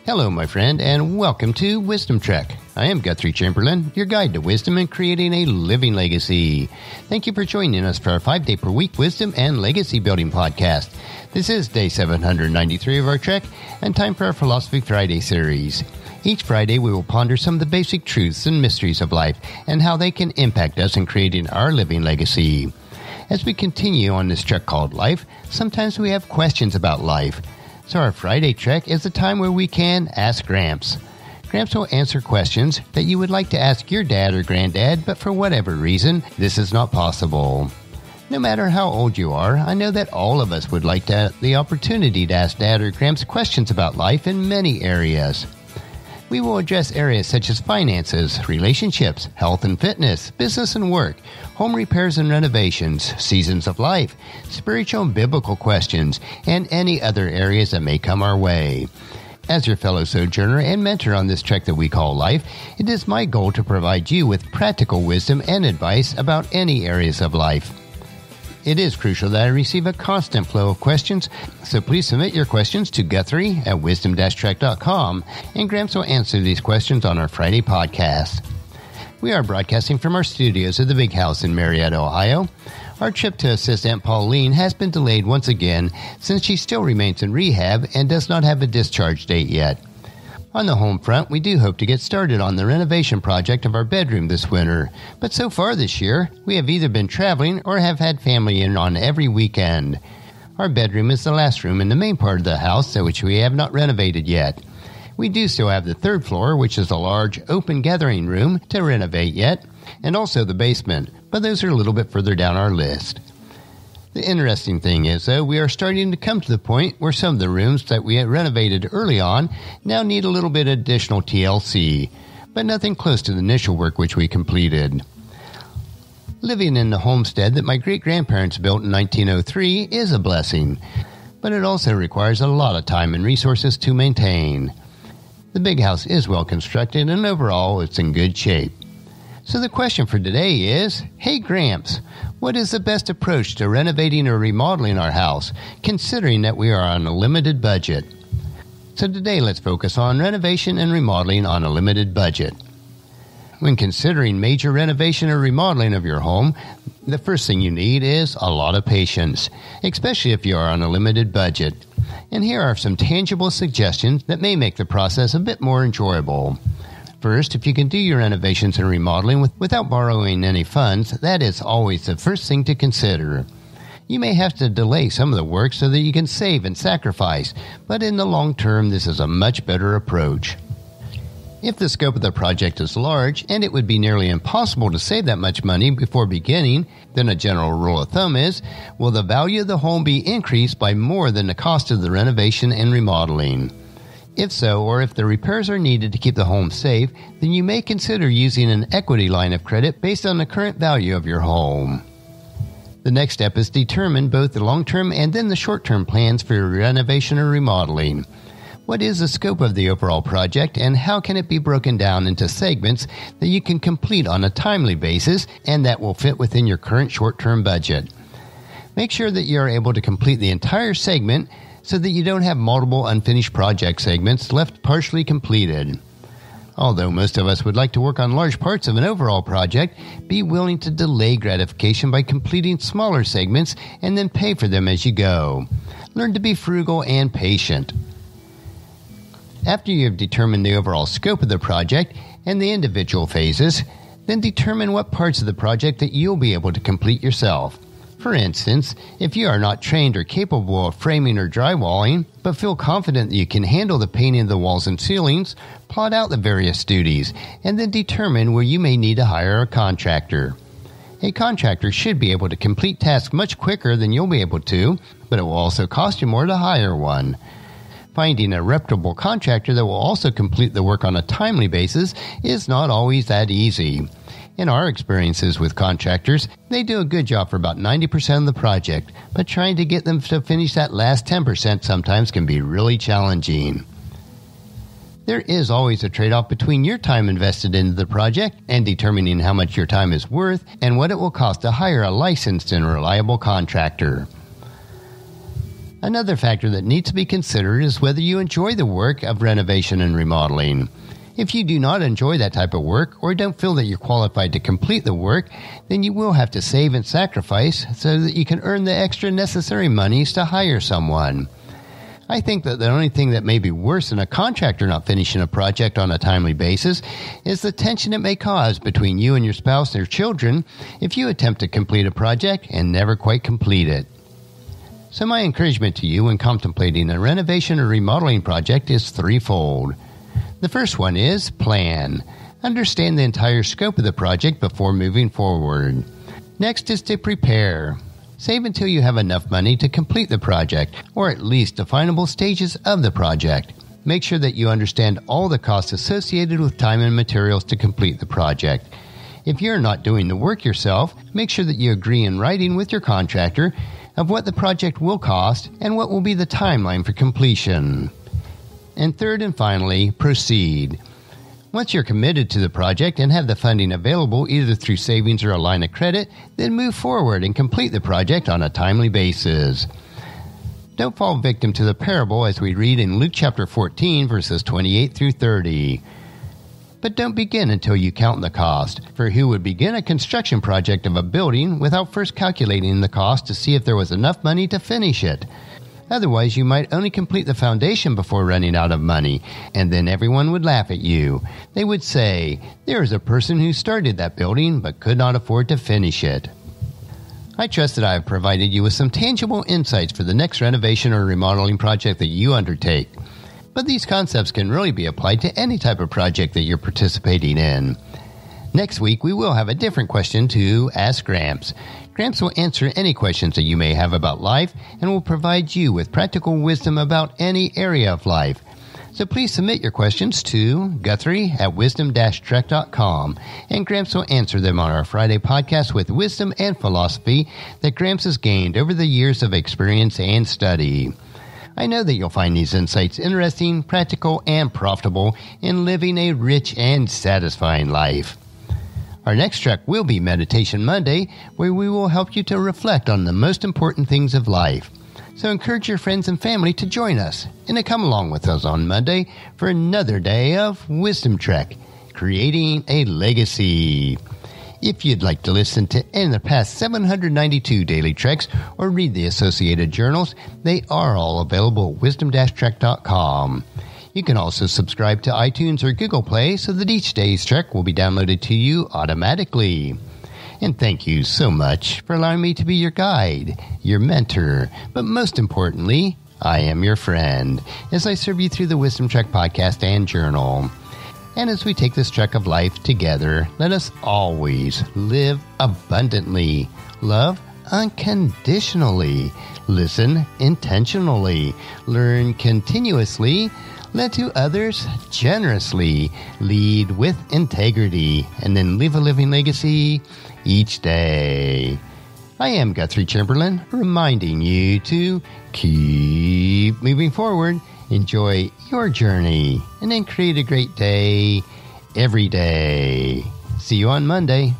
Hello, my friend, and welcome to Wisdom Trek. I am Guthrie Chamberlain, your guide to wisdom and creating a living legacy. Thank you for joining us for our 5-day-per-week wisdom and legacy building podcast. This is day 793 of our trek, and time for our Philosophy Friday series. Each Friday, we will ponder some of the basic truths and mysteries of life and how they can impact us in creating our living legacy. As we continue on this trek called life, sometimes we have questions about life. So our Friday trek is a time where we can Ask Gramps. Gramps will answer questions that you would like to ask your dad or granddad, but for whatever reason, this is not possible. No matter how old you are, I know that all of us would like to have the opportunity to ask Dad or Gramps questions about life in many areas. We will address areas such as finances, relationships, health and fitness, business and work, home repairs and renovations, seasons of life, spiritual and biblical questions, and any other areas that may come our way. As your fellow sojourner and mentor on this trek that we call life, it is my goal to provide you with practical wisdom and advice about any areas of life. It is crucial that I receive a constant flow of questions, so please submit your questions to Guthrie at wisdom-trek.com, and Gramps will answer these questions on our Friday podcast. We are broadcasting from our studios at the Big House in Marietta, Ohio. Our trip to assist Aunt Pauline has been delayed once again since she still remains in rehab and does not have a discharge date yet. On the home front, we do hope to get started on the renovation project of our bedroom this winter, but so far this year, we have either been traveling or have had family in on every weekend. Our bedroom is the last room in the main part of the house, which we have not renovated yet. We do still have the third floor, which is a large, open gathering room, to renovate yet, and also the basement, but those are a little bit further down our list. The interesting thing is, though, we are starting to come to the point where some of the rooms that we had renovated early on now need a little bit of additional TLC, but nothing close to the initial work which we completed. Living in the homestead that my great-grandparents built in 1903 is a blessing, but it also requires a lot of time and resources to maintain. The big house is well constructed, and overall it's in good shape. So the question for today is, hey Gramps, what is the best approach to renovating or remodeling our house, considering that we are on a limited budget? So today let's focus on renovation and remodeling on a limited budget. When considering major renovation or remodeling of your home, the first thing you need is a lot of patience, especially if you are on a limited budget. And here are some tangible suggestions that may make the process a bit more enjoyable. First, if you can do your renovations and remodeling without borrowing any funds, that is always the first thing to consider. You may have to delay some of the work so that you can save and sacrifice, but in the long term, this is a much better approach. If the scope of the project is large, and it would be nearly impossible to save that much money before beginning, then a general rule of thumb is, will the value of the home be increased by more than the cost of the renovation and remodeling? If so, or if the repairs are needed to keep the home safe, then you may consider using an equity line of credit based on the current value of your home. The next step is to determine both the long-term and then the short-term plans for your renovation or remodeling. What is the scope of the overall project, and how can it be broken down into segments that you can complete on a timely basis and that will fit within your current short-term budget? Make sure that you are able to complete the entire segment so that you don't have multiple unfinished project segments left partially completed. Although most of us would like to work on large parts of an overall project, be willing to delay gratification by completing smaller segments and then pay for them as you go. Learn to be frugal and patient. After you have determined the overall scope of the project and the individual phases, then determine what parts of the project that you'll be able to complete yourself. For instance, if you are not trained or capable of framing or drywalling, but feel confident that you can handle the painting of the walls and ceilings, plot out the various duties, and then determine where you may need to hire a contractor. A contractor should be able to complete tasks much quicker than you'll be able to, but it will also cost you more to hire one. Finding a reputable contractor that will also complete the work on a timely basis is not always that easy. In our experiences with contractors, they do a good job for about 90% of the project, but trying to get them to finish that last 10% sometimes can be really challenging. There is always a trade-off between your time invested into the project and determining how much your time is worth and what it will cost to hire a licensed and reliable contractor. Another factor that needs to be considered is whether you enjoy the work of renovation and remodeling. If you do not enjoy that type of work or don't feel that you're qualified to complete the work, then you will have to save and sacrifice so that you can earn the extra necessary monies to hire someone. I think that the only thing that may be worse than a contractor not finishing a project on a timely basis is the tension it may cause between you and your spouse and your children if you attempt to complete a project and never quite complete it. So my encouragement to you when contemplating a renovation or remodeling project is threefold. The first one is plan. Understand the entire scope of the project before moving forward. Next is to prepare. Save until you have enough money to complete the project, or at least definable stages of the project. Make sure that you understand all the costs associated with time and materials to complete the project. If you're not doing the work yourself, make sure that you agree in writing with your contractor of what the project will cost and what will be the timeline for completion. And third and finally, proceed. Once you're committed to the project and have the funding available either through savings or a line of credit, then move forward and complete the project on a timely basis. Don't fall victim to the parable as we read in Luke chapter 14, verses 28 through 30. But don't begin until you count the cost, for who would begin a construction project of a building without first calculating the cost to see if there was enough money to finish it? Otherwise, you might only complete the foundation before running out of money, and then everyone would laugh at you. They would say, "There is a person who started that building but could not afford to finish it." I trust that I have provided you with some tangible insights for the next renovation or remodeling project that you undertake. But these concepts can really be applied to any type of project that you're participating in. Next week, we will have a different question to Ask Gramps. Gramps will answer any questions that you may have about life and will provide you with practical wisdom about any area of life. So please submit your questions to Guthrie at wisdom-trek.com, and Gramps will answer them on our Friday podcast with wisdom and philosophy that Gramps has gained over the years of experience and study. I know that you'll find these insights interesting, practical, and profitable in living a rich and satisfying life. Our next trek will be Meditation Monday, where we will help you to reflect on the most important things of life. So encourage your friends and family to join us and to come along with us on Monday for another day of Wisdom Trek, creating a legacy. If you'd like to listen to any of the past 792 daily treks or read the associated journals, they are all available at wisdom-trek.com. You can also subscribe to iTunes or Google Play so that each day's trek will be downloaded to you automatically. And thank you so much for allowing me to be your guide, your mentor, but most importantly, I am your friend as I serve you through the Wisdom Trek podcast and journal. And as we take this trek of life together, let us always live abundantly, love unconditionally, listen intentionally, learn continuously, let to others generously, lead with integrity, and then leave a living legacy each day. I am Guthrie Chamberlain, reminding you to keep moving forward, enjoy your journey, and then create a great day every day. See you on Monday.